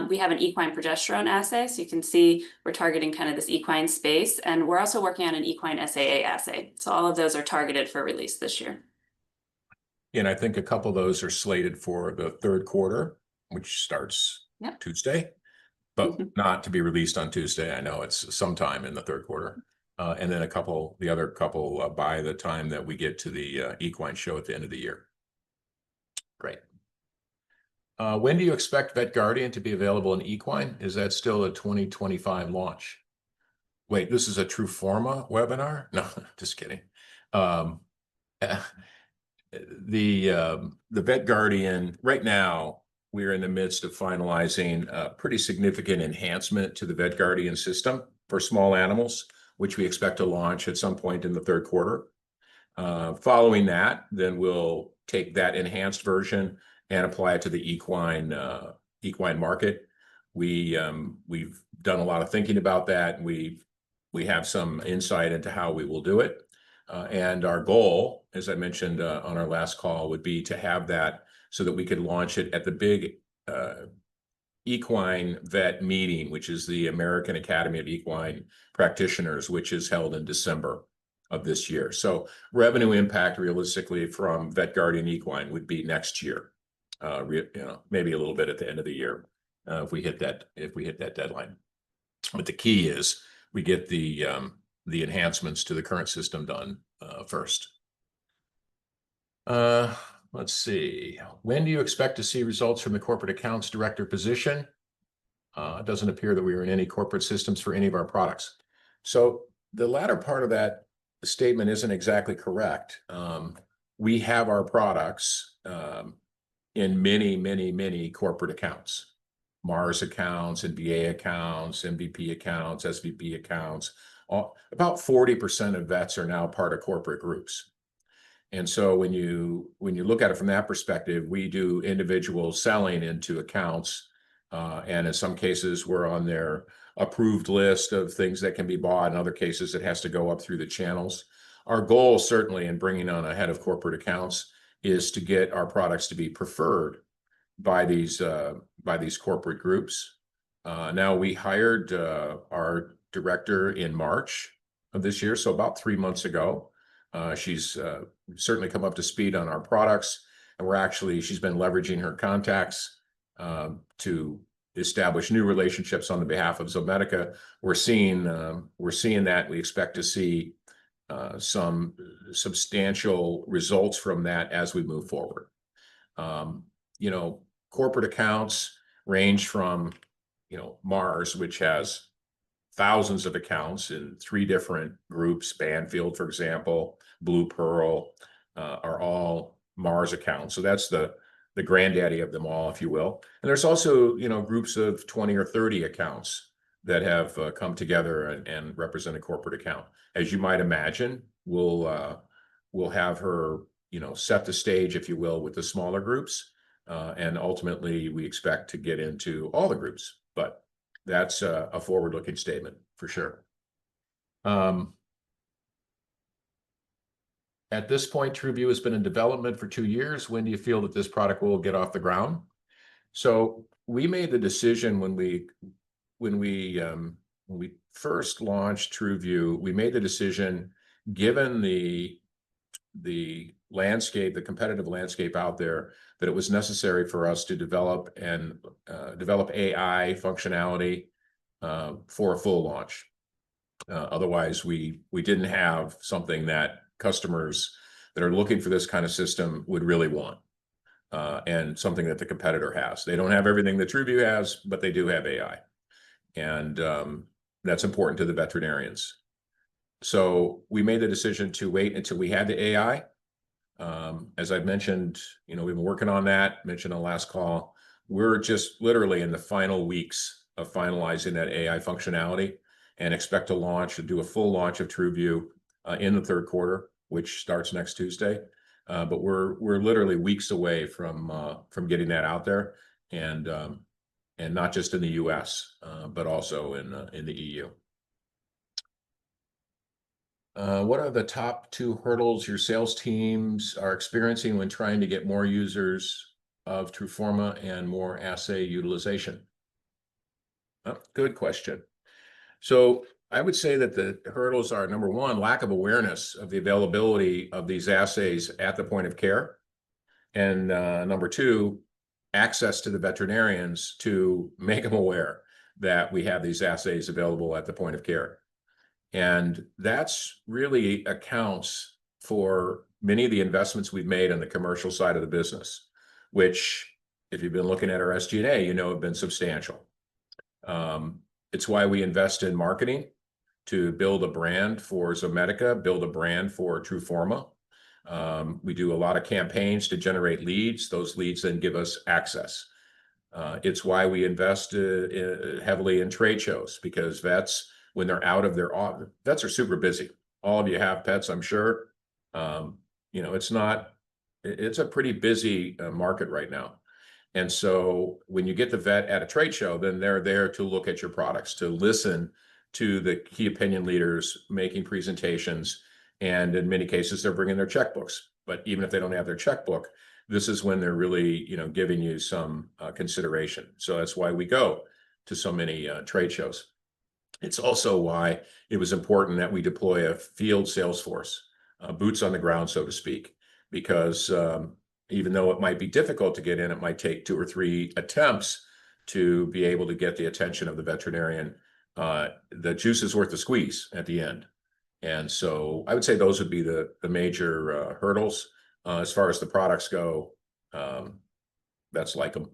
We have an equine progesterone assay, so you can see we're targeting kind of this equine space, and we're also working on an equine SAA assay. So all of those are targeted for release this year. And I think a couple of those are slated for the third quarter, which starts Tuesday, but not to be released on Tuesday. I know it's sometime in the third quarter. And then the other couple by the time that we get to the equine show at the end of the year. Great. When do you expect VetGuardian to be available in equine? Is that still a 2025 launch? Wait, this is a Truforma webinar? No, just kidding. The VetGuardian, right now, we're in the midst of finalizing a pretty significant enhancement to the VetGuardian system for small animals, which we expect to launch at some point in the third quarter. Following that, then we'll take that enhanced version and apply it to the equine market. We've done a lot of thinking about that, and we have some insight into how we will do it. And our goal, as I mentioned on our last call, would be to have that so that we could launch it at the big equine vet meeting, which is the American Academy of Equine Practitioners, which is held in December of this year. So revenue impact realistically from VetGuardian Equine would be next year, maybe a little bit at the end of the year if we hit that deadline. But the key is we get the enhancements to the current system done first. Let's see. When do you expect to see results from the corporate accounts director position? It doesn't appear that we are in any corporate systems for any of our products. So the latter part of that statement isn't exactly correct. We have our products in many corporate accounts. Mars accounts, NBA accounts, MVP accounts, SVP accounts. About 40% of vets are now part of corporate groups. And so when you look at it from that perspective, we do individual selling into accounts, and in some cases we're on their approved list of things that can be bought. In other cases, it has to go up through the channels. Our goal, certainly, in bringing on a head of corporate accounts, is to get our products to be preferred by these corporate groups. Now, we hired our director in March of this year, so about 3 months ago. She's certainly come up to speed on our products, and she's been leveraging her contacts to establish new relationships on the behalf of Zomedica. We're seeing that. We expect to see some substantial results from that as we move forward. Corporate accounts range from, Mars, which has thousands of accounts in 3 different groups. Banfield, for example, Blue Pearl are all Mars account. So that's the granddaddy of them all, if you will. And there's also, groups of 20 or 30 accounts that have come together and represent a corporate account. As you might imagine, we'll have her, set the stage, if you will, with the smaller groups. And ultimately, we expect to get into all the groups, but that's a forward-looking statement for sure. At this point, TruView has been in development for 2 years. When do you feel that this product will get off the ground? So we made the decision when we first launched TruView, we made the decision, given the landscape, the competitive landscape out there, that it was necessary for us to develop AI functionality for a full launch. Otherwise, we didn't have something that customers that are looking for this kind of system would really want, and something that the competitor has. They don't have everything that TruView has, but they do have AI, and that's important to the veterinarians. So we made the decision to wait until we had the AI. As I've mentioned, we've been working on that, mentioned on the last call. We're just literally in the final weeks of finalizing that AI functionality and expect to launch and do a full launch of TruView in the third quarter, which starts next Tuesday. But we're literally weeks away from getting that out there, and not just in the U.S., but also in the EU. What are the top 2 hurdles your sales teams are experiencing when trying to get more users of Truforma and more assay utilization? Good question. So I would say that the hurdles are, number one, lack of awareness of the availability of these assays at the point of care. And number two, access to the veterinarians to make them aware that we have these assays available at the point of care. And that's really accounts for many of the investments we've made on the commercial side of the business, which, if you've been looking at our SG&A, have been substantial. It's why we invest in marketing to build a brand for Zomedica, build a brand for Truforma. We do a lot of campaigns to generate leads. Those leads then give us access. It's why we invest heavily in trade shows, because vets, when they're out of their office, vets are super busy. All of you have pets, I'm sure. It's a pretty busy market right now. And so when you get the vet at a trade show, then they're there to look at your products, to listen to the key opinion leaders making presentations. And in many cases, they're bringing their checkbooks. But even if they don't have their checkbook, this is when they're really, giving you some consideration. So that's why we go to so many trade shows. It's also why it was important that we deploy a field sales force, boots on the ground, so to speak, because even though it might be difficult to get in, it might take 2 or 3 attempts to be able to get the attention of the veterinarian. The juice is worth the squeeze at the end. And so I would say those would be the major hurdles. As far as the products go, that's like them.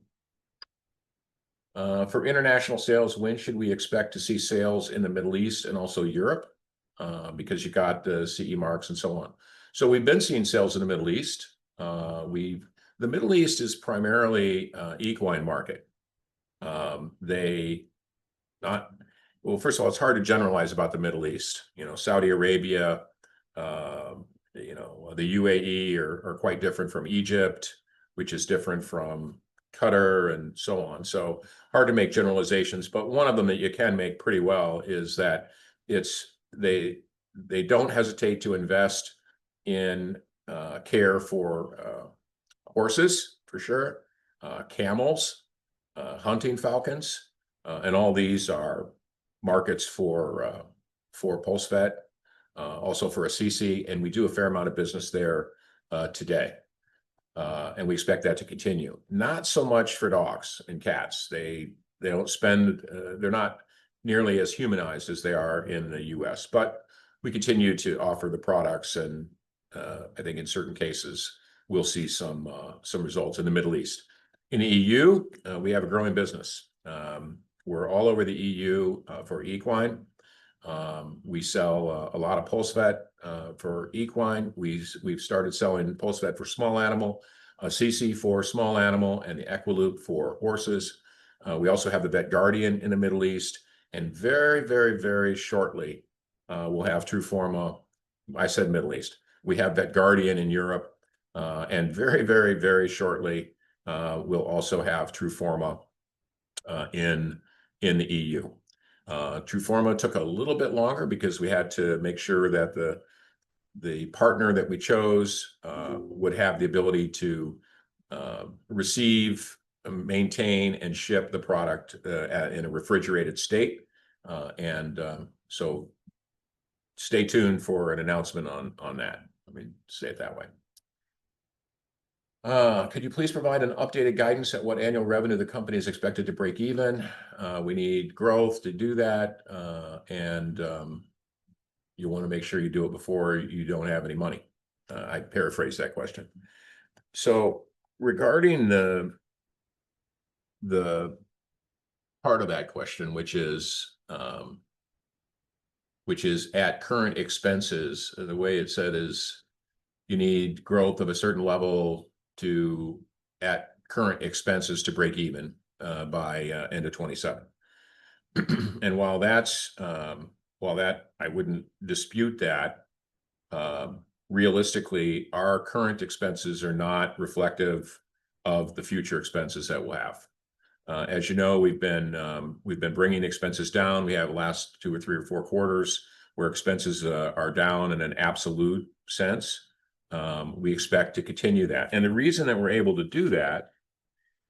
For international sales, when should we expect to see sales in the Middle East and also Europe? Because you got the CE marks and so on. So we've been seeing sales in the Middle East. The Middle East is primarily equine market. Well, first of all, it's hard to generalize about the Middle East. Saudi Arabia, the UAE are quite different from Egypt, which is different from Qatar and so on. So hard to make generalizations, but one of them that you can make pretty well is that they don't hesitate to invest in care for horses, for sure, camels, hunting falcons, and all these are markets for PulseVet, also for Assay, and we do a fair amount of business there today. And we expect that to continue. Not so much for dogs and cats. They don't spend, they're not nearly as humanized as they are in the US, but we continue to offer the products, and I think in certain cases we'll see some results in the Middle East. In the EU, we have a growing business. We're all over the EU for equine. We sell a lot of PulseVet for equine. We've started selling PulseVet for small animal, CC for small animal, and the Equiloop for horses. We also have the Vet Guardian in the Middle East, and very, very, very shortly we'll have Truforma. I said Middle East. We have Vet Guardian in Europe, and very, very, very shortly we'll also have Truforma in the EU. Truforma took a little bit longer because we had to make sure that the partner that we chose would have the ability to receive, maintain, and ship the product in a refrigerated state. So stay tuned for an announcement on that. Let me say it that way. Could you please provide an updated guidance at what annual revenue the company is expected to break even? We need growth to do that, and you want to make sure you do it before you don't have any money. I paraphrase that question. So regarding the part of that question, which is at current expenses, the way it said is you need growth of a certain level to at current expenses to break even by end of 27. And while that I wouldn't dispute that, realistically, our current expenses are not reflective of the future expenses that we'll have. As you know, we've been bringing expenses down. We have last 2 or 3 or 4 quarters where expenses are down in an absolute sense. We expect to continue that. And the reason that we're able to do that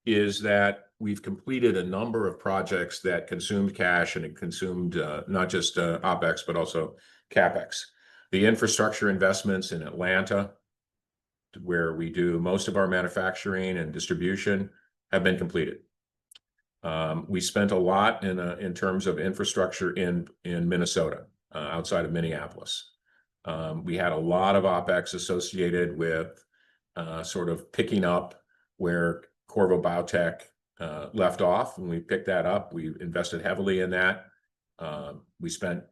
is that we've completed a number of projects that consumed cash, and it consumed not just OpEx, but also CapEx. The infrastructure investments in Atlanta, where we do most of our manufacturing and distribution, have been completed. We spent a lot in terms of infrastructure in Minnesota, outside of Minneapolis. We had a lot of OpEx associated with sort of picking up where Qorvo Biotech left off. When we picked that up, we invested heavily in that. We spent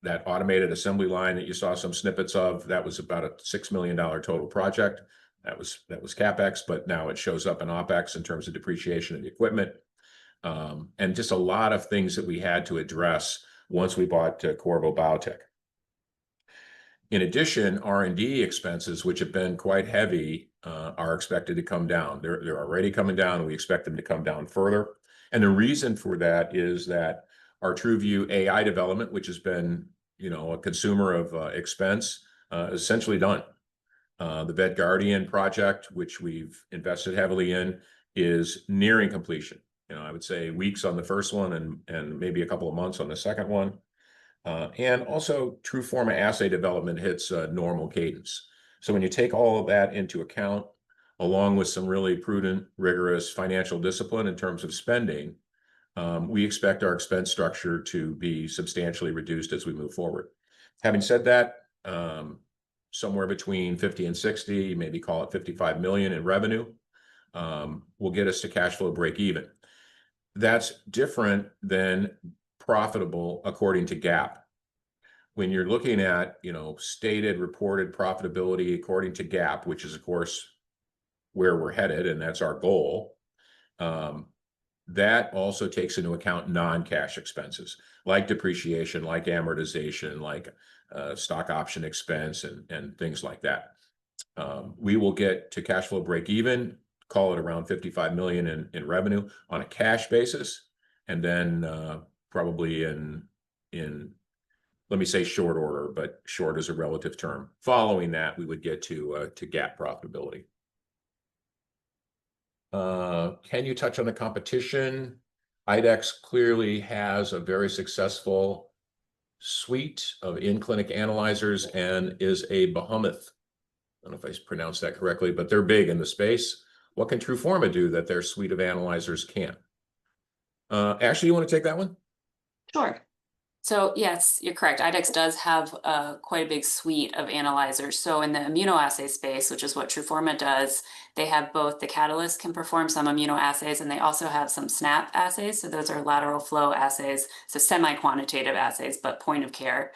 that automated assembly line that you saw some snippets of. That was about a $6 million total project. That was CapEx, but now it shows up in OpEx in terms of depreciation of the equipment. And just a lot of things that we had to address once we bought Qorvo Biotech. In addition, R&D expenses, which have been quite heavy, are expected to come down. They're already coming down, and we expect them to come down further. And the reason for that is that our TruView AI development, which has been, a consumer of expense, is essentially done. The Vet Guardian project, which we've invested heavily in, is nearing completion. I would say weeks on the first one and maybe a couple of months on the second one. And also Truforma assay development hits normal cadence. So when you take all of that into account, along with some really prudent, rigorous financial discipline in terms of spending, we expect our expense structure to be substantially reduced as we move forward. Having said that, somewhere between 50 and 60, maybe call it 55 million in revenue, will get us to cash flow break even. That's different than profitable according to GAAP. When you're looking at, stated reported profitability according to GAAP, which is of course where we're headed, and that's our goal, that also takes into account non-cash expenses like depreciation, like amortization, like stock option expense, and things like that. We will get to cash flow break even, call it around 55 million in revenue on a cash basis, and then probably in let me say short order, but short is a relative term. Following that, we would get to GAAP profitability. Can you touch on the competition? IDEX clearly has a very successful suite of in-clinic analyzers and is a behemoth. I don't know if I pronounced that correctly, but they're big in the space. What can Truforma do that their suite of analyzers can't? Ashley, you want to take that one? Sure. So yes, you're correct. IDEX does have quite a big suite of analyzers. So in the immunoassay space, which is what Truforma does, they have both the Catalyst can perform some immunoassays, and they also have some SNAP assays. So those are lateral flow assays, so semi-quantitative assays, but point of care.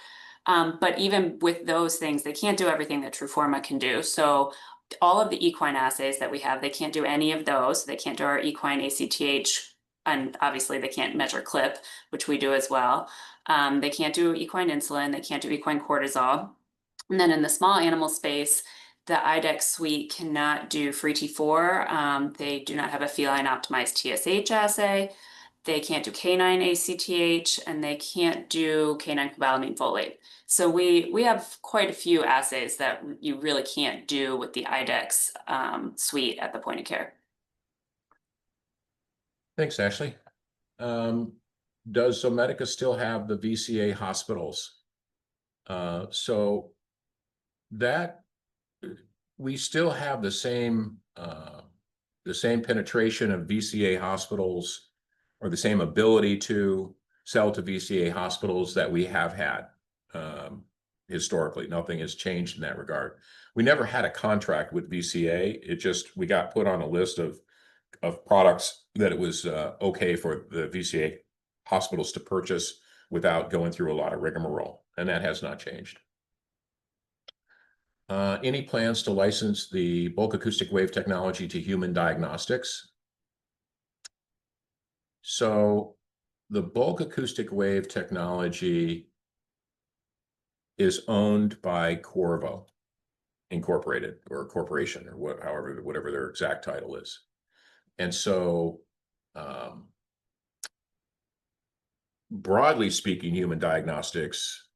But even with those things, they can't do everything that Truforma can do. So all of the equine assays that we have, they can't do any of those. They can't do our equine ACTH, and obviously they can't measure CLIP, which we do as well. They can't do equine insulin, they can't do equine cortisol. And then in the small animal space, the IDEX suite cannot do free T4. They do not have a feline optimized TSH assay. They can't do canine ACTH, and they can't do canine cobalamin folate. So we have quite a few assays that you really can't do with the IDEX suite at the point of care. Thanks, Ashley. Does Zomedica still have the VCA hospitals? So that we still have the same penetration of VCA hospitals, or the same ability to sell to VCA hospitals that we have had historically. Nothing has changed in that regard. We never had a contract with VCA. It just, we got put on a list of products that it was okay for the VCA hospitals to purchase without going through a lot of rigmarole, and that has not changed. Any plans to license the bulk acoustic wave technology to human diagnostics? So the bulk acoustic wave technology is owned by Qorvo Incorporated, or corporation, or whatever their exact title is. And so broadly speaking, human diagnostics,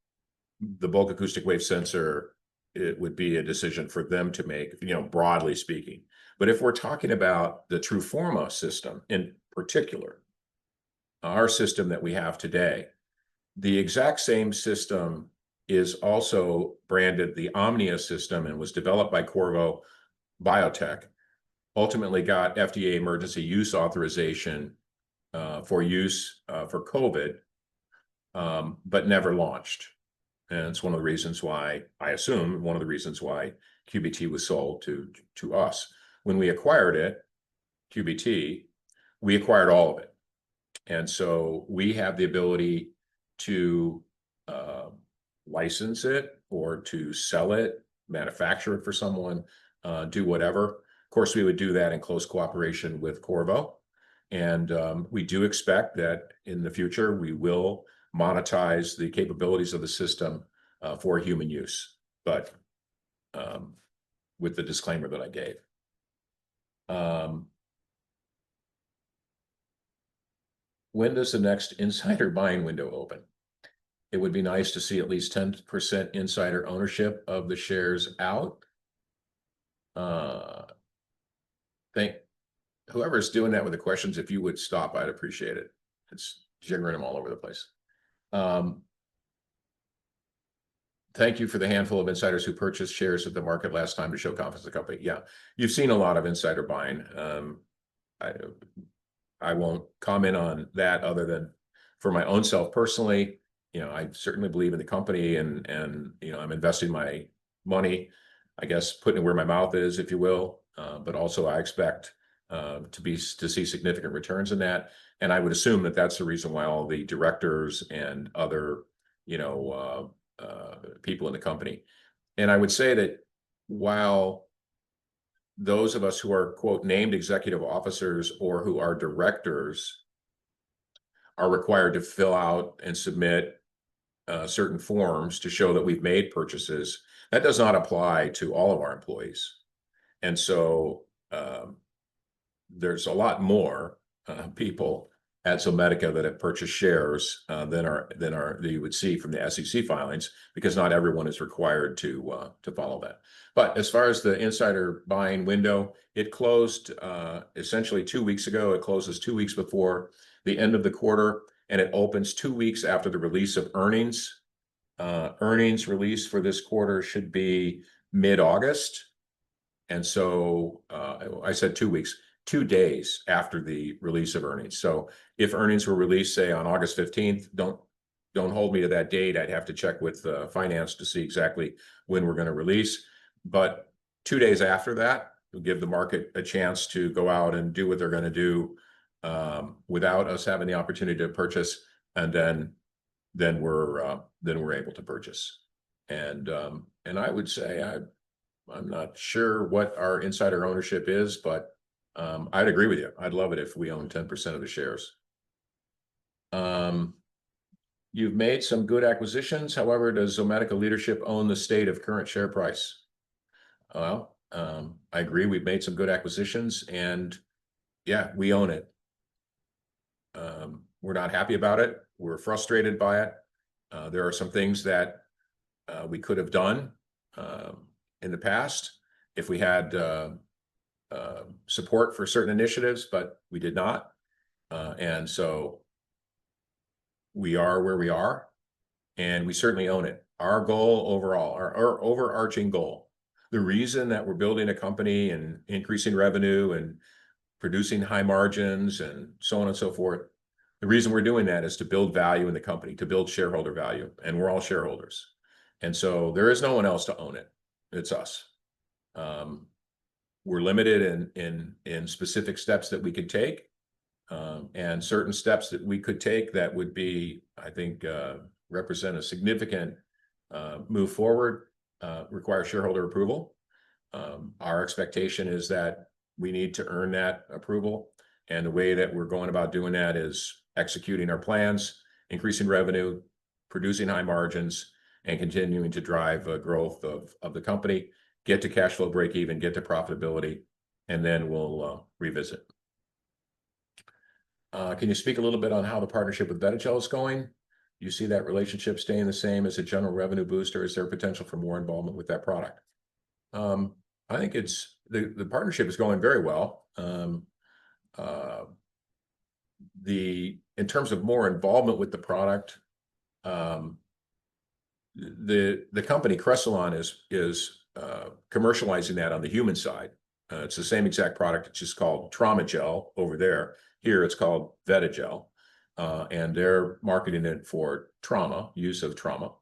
the bulk acoustic wave sensor, it would be a decision for them to make, broadly speaking. But if we're talking about the Truforma system in particular, our system that we have today, the exact same system is also branded the Omnia system and was developed by Qorvo Biotech, ultimately got FDA emergency use authorization for use for COVID, but never launched. And it's one of the reasons why, I assume, one of the reasons why QBT was sold to us. When we acquired it, QBT, we acquired all of it. And so we have the ability to license it, or to sell it, manufacture it for someone, do whatever. Of course, we would do that in close cooperation with Qorvo. And we do expect that in the future, we will monetize the capabilities of the system for human use, but with the disclaimer that I gave. When does the next insider buying window open? It would be nice to see at least 10% insider ownership of the shares out. Whoever's doing that with the questions, if you would stop, I'd appreciate it. It's jiggering them all over the place. Thank you for the handful of insiders who purchased shares at the market last time to show confidence in the company. Yeah, you've seen a lot of insider buying. I won't comment on that other than for my own self personally. I certainly believe in the company, and I'm investing my money, I guess, putting it where my mouth is, if you will. But also I expect to see significant returns in that. And I would assume that that's the reason why all the directors and other, people in the company. And I would say that while those of us who are, quote, named executive officers or who are directors are required to fill out and submit certain forms to show that we've made purchases, that does not apply to all of our employees. And so there's a lot more people at Zomedica that have purchased shares that you would see from the SEC filings, because not everyone is required to follow that. But as far as the insider buying window, it closed essentially 2 weeks ago. It closes 2 weeks before the end of the quarter, and it opens 2 weeks after the release of earnings. Earnings release for this quarter should be mid-August. And so I said 2 weeks, 2 days after the release of earnings. So if earnings were released, say, on August 15th, don't don't hold me to that date. I'd have to check with finance to see exactly when we're going to release. But 2 days after that, we'll give the market a chance to go out and do what they're going to do without us having the opportunity to purchase, and then we're able to purchase. And I would say I'm not sure what our insider ownership is, but I'd agree with you. I'd love it if we own 10% of the shares. You've made some good acquisitions. However, does Zomedica leadership own the state of current share price? Well, I agree. We've made some good acquisitions, and yeah, we own it. We're not happy about it. We're frustrated by it. There are some things that we could have done in the past if we had support for certain initiatives, but we did not. And so we are where we are, and we certainly own it. Our goal overall, our overarching goal, the reason that we're building a company and increasing revenue and producing high margins and so on and so forth, the reason we're doing that is to build value in the company, to build shareholder value, and we're all shareholders. And so there is no one else to own it. It's us. We're limited in specific steps that we could take, and certain steps that we could take that would be, I think, represent a significant move forward, require shareholder approval. Our expectation is that we need to earn that approval, and the way that we're going about doing that is executing our plans, increasing revenue, producing high margins, and continuing to drive growth of the company, get to cash flow break even, get to profitability, and then we'll revisit. Can you speak a little bit on how the partnership with Vetagel is going? You see that relationship staying the same as a general revenue booster? Is there potential for more involvement with that product? I think it's the partnership is going very well. In terms of more involvement with the product, the company Cressilon is commercializing that on the human side. It's the same exact product. It's just called Trauma Gel over there. Here it's called Vetagel, and they're marketing it for trauma, use of trauma.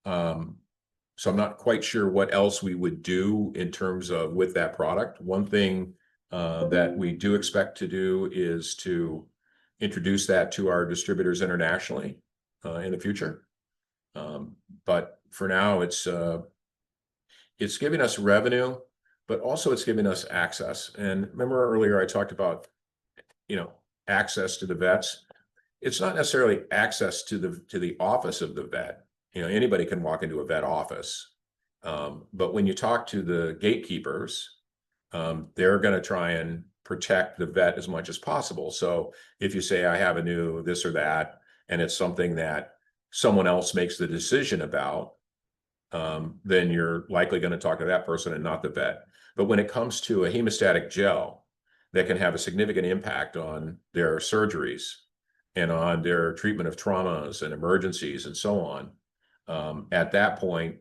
So I'm not quite sure what else we would do in terms of with that product. One thing that we do expect to do is to introduce that to our distributors internationally in the future. But for now, it's giving us revenue, but also it's giving us access. And remember earlier I talked about, access to the vets. It's not necessarily access to the office of the vet. Anybody can walk into a vet office. But when you talk to the gatekeepers, they're going to try and protect the vet as much as possible. So if you say, I have a new this or that, and it's something that someone else makes the decision about, then you're likely going to talk to that person and not the vet. But when it comes to a hemostatic gel that can have a significant impact on their surgeries and on their treatment of traumas and emergencies and so on, at that point,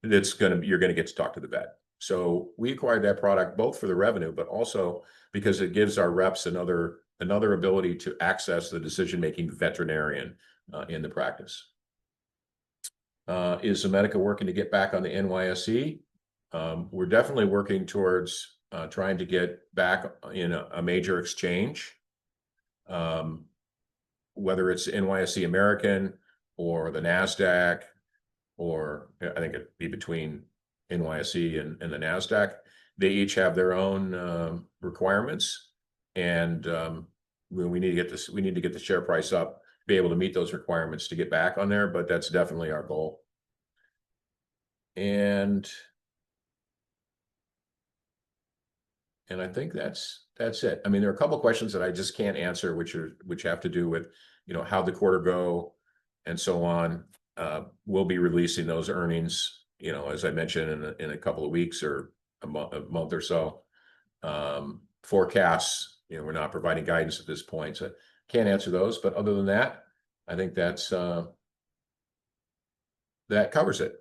you're going to get to talk to the vet. So we acquired that product both for the revenue, but also because it gives our reps another ability to access the decision-making veterinarian in the practice. Is Zomedica working to get back on the NYSE? We're definitely working towards trying to get back in a major exchange, whether it's NYSE American or the NASDAQ, or I think it'd be between NYSE and the NASDAQ. They each have their own requirements, and we need to get this. We need to get the share price up, be able to meet those requirements to get back on there. But that's definitely our goal. And I think that's it. I mean, there are a couple of questions that I just can't answer, which have to do with how the quarter go and so on. We'll be releasing those earnings, as I mentioned, in a couple of weeks or a month or so. Forecasts, we're not providing guidance at this point, so can't answer those. But other than that, I think that covers it.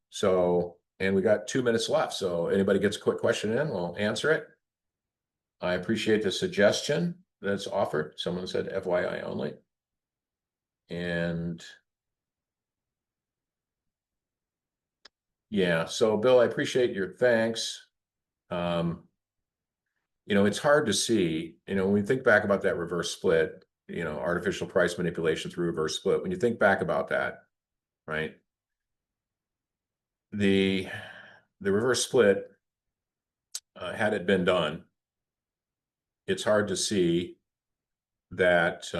So, and we got 2 minutes left. So anybody gets a quick question in, we'll answer it. I appreciate the suggestion that's offered. Someone said FYI only. And Yeah, so Bill, I appreciate your thanks. It's hard to see, when we think back about that reverse split, artificial price manipulation through reverse split, when you think back about that, right? The reverse split, had it been done, it's hard to see that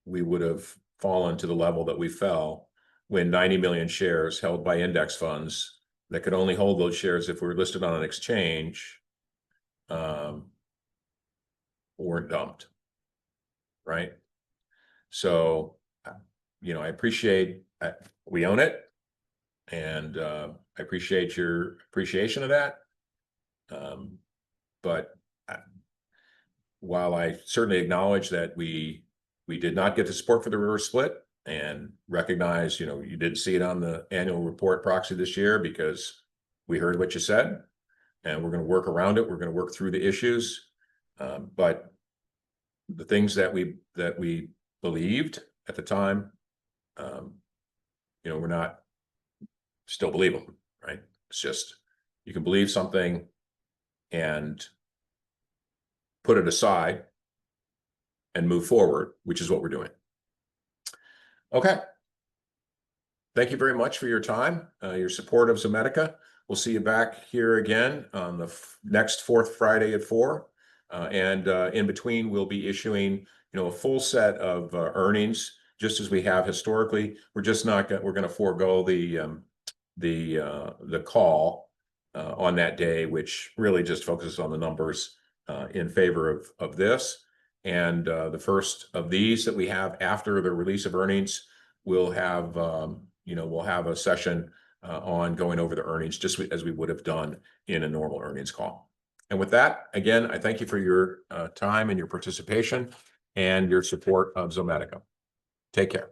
we would have fallen to the level that we fell when 90 million shares held by index funds that could only hold those shares if we were listed on an exchange weren't dumped, right? So, I appreciate we own it, and I appreciate your appreciation of that. But while I certainly acknowledge that we did not get the support for the reverse split, and recognize, you didn't see it on the annual report proxy this year because we heard what you said, and we're going to work around it. We're going to work through the issues. But the things that we believed at the time, we're not still believe them, right? It's just, you can believe something and put it aside and move forward, which is what we're doing. Okay. Thank you very much for your time, your support of Zomedica. We'll see you back here again on the next fourth Friday at 4. And in between, we'll be issuing, a full set of earnings, just as we have historically. We're just not we're going to forego the call on that day, which really just focuses on the numbers in favor of this. And the first of these that we have after the release of earnings, we'll have we'll have a session on going over the earnings, just as we would have done in a normal earnings call. And with that, again, I thank you for your time and your participation and your support of Zomedica. Take care.